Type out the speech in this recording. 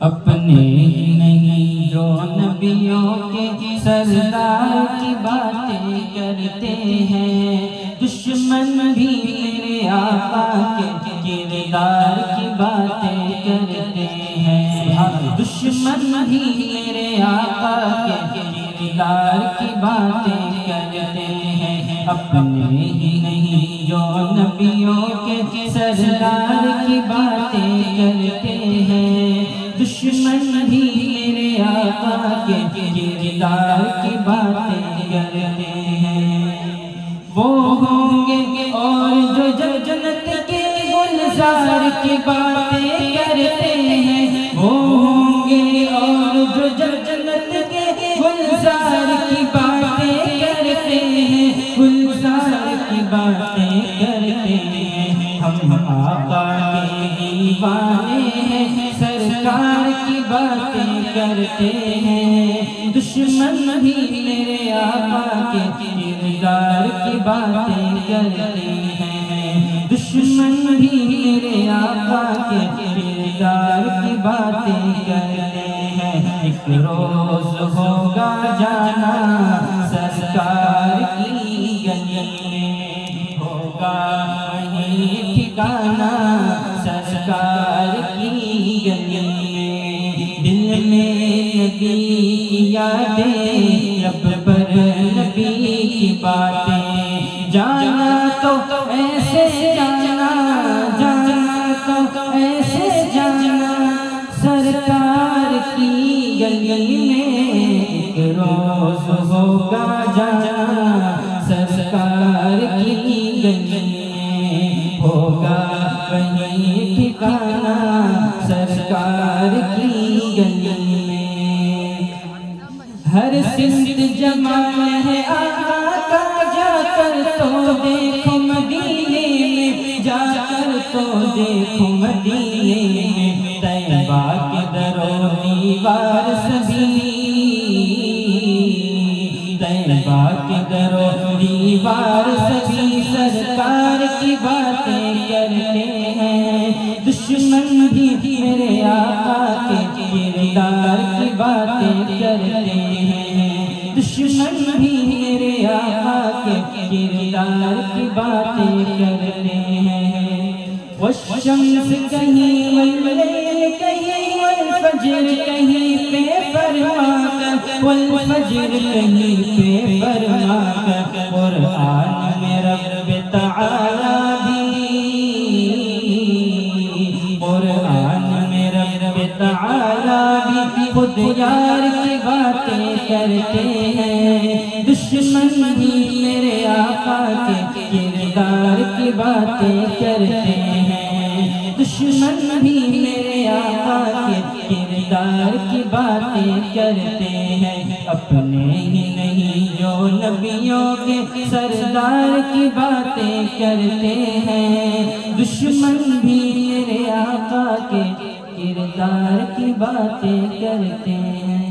اپنے ہی نہیں جو نبیوں کے سردار کی باتیں کرتے ہیں، دشمن بھی میرے آقا کے کردار کی باتیں کرتے ہیں، دشمن بھی میرے آقا کے کردار کی باتیں کرتے ہیں، اپنے ہی نہیں جو نبیوں کے سردار کی باتیں کرتے ہیں، دشمن بھی میرے آقا کے کردار کی باتیں کرتے ہیں۔ وہ ہوں گے اور جو جنت کے گلزار کی باتیں کرتے ہیں، وہ ہوں گے اور جو جنت کے گلزار کی باتیں کرتے ہیں، گلزار کی باتیں کرتے ہیں۔ ہم آقا کے دیوانے ہیں، سرکار کی باتیں کرتے ہیں، دشمن بھی میرے آقا کے کردار کی باتیں کرتے ہیں، دشمن بھی میرے آقا کے کردار کی باتیں کرتے ہیں۔ ایک روز ہوگا جانا سرکار کی گلی میں، ہوگا وہیں ٹھکانا سرکار کی گلی میں، دل میں نبی کی یادیں، لب پر نبی کی باتیں، جانا تو ایسے جانا، جانا تو ایسے جانا سرکار کی گلی میں، ایک روز ہوگا جانا سرکار کی گلی میں، ہوگا وہیں ٹھکانا سرکار کی گلی میں۔ ہر سمت جمال ہے آقا کا، جا کر تو دیکھو مدینے میں، جا کر تو دیکھو مدینے میں، طیبہ کے در و دیوار سبھی، طیبہ کے در و دیوار سبھی سرکار کی باتیں کرتے ہیں، دشمن بھی میرے آقا کے کردار کی باتیں کرتے ہیں، دشمن بھی میرے آقا کے کردار کی باتیں کرتے ہیں۔ والشمس کہیں واللیل کہیں والفجر کہیں پہ فرما کر، والفجر کہیں پہ فرما کر، قرآن میں رب تعالیٰ بھی، قرآن میں رب تعالیٰ بھی خود یار کی باتیں کرتے ہیں، دشمن بھی میرے آقا کے کردار کی باتیں کرتے ہیں، دشمن بھی میرے آقا کے کردار کی باتیں کرتے ہیں، اپنے ہی نہیں جو نبیوں کے سردار کی باتیں کرتے ہیں، دشمن بھی میرے آقا کے کردار کی باتیں کرتے ہیں۔